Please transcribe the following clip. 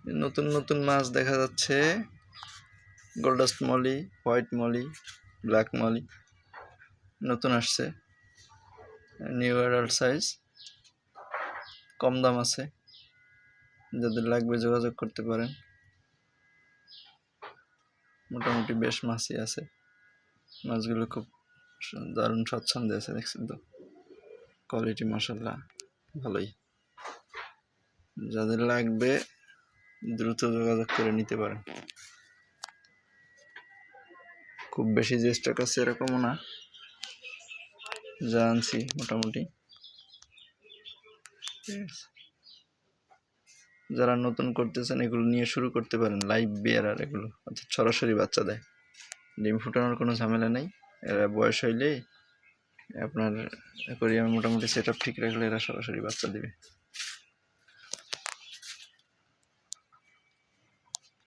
নতুন নতুন মাছ দেখা যাচ্ছে, gold dust molly, white molly, black molly নতুন আসছে, নিউ অ্যাডাল্ট সাইজ, কম দাম আছে, যাদের লাগবে যোগাযোগ করতে পারেন। মোটামুটি বেশ মাছই আছে, মাছগুলো খুব দারুণ স্বচ্ছন্দে আছে, দেখছেন তো, কোয়ালিটি মাশাআল্লাহ ভালোই। যাদের লাগবে দ্রুত যোগাযোগ করে নিতে পারেন। খুব বেশি যে স্টক আছে এরকমও না, যা আনছি মোটামুটি। যারা নতুন করতেছেন এগুলো নিয়ে শুরু করতে পারেন, লাইভ বিয়ারার এগুলো, অর্থাৎ সরাসরি বাচ্চা দেয়, ডিম ফুটানোর কোনো ঝামেলা নেই। এরা বয়স হইলেই আপনার অ্যাকোয়ারিয়ামে মোটামুটি সেট আপ ঠিক রাখলে এরা সরাসরি বাচ্চা দিবে।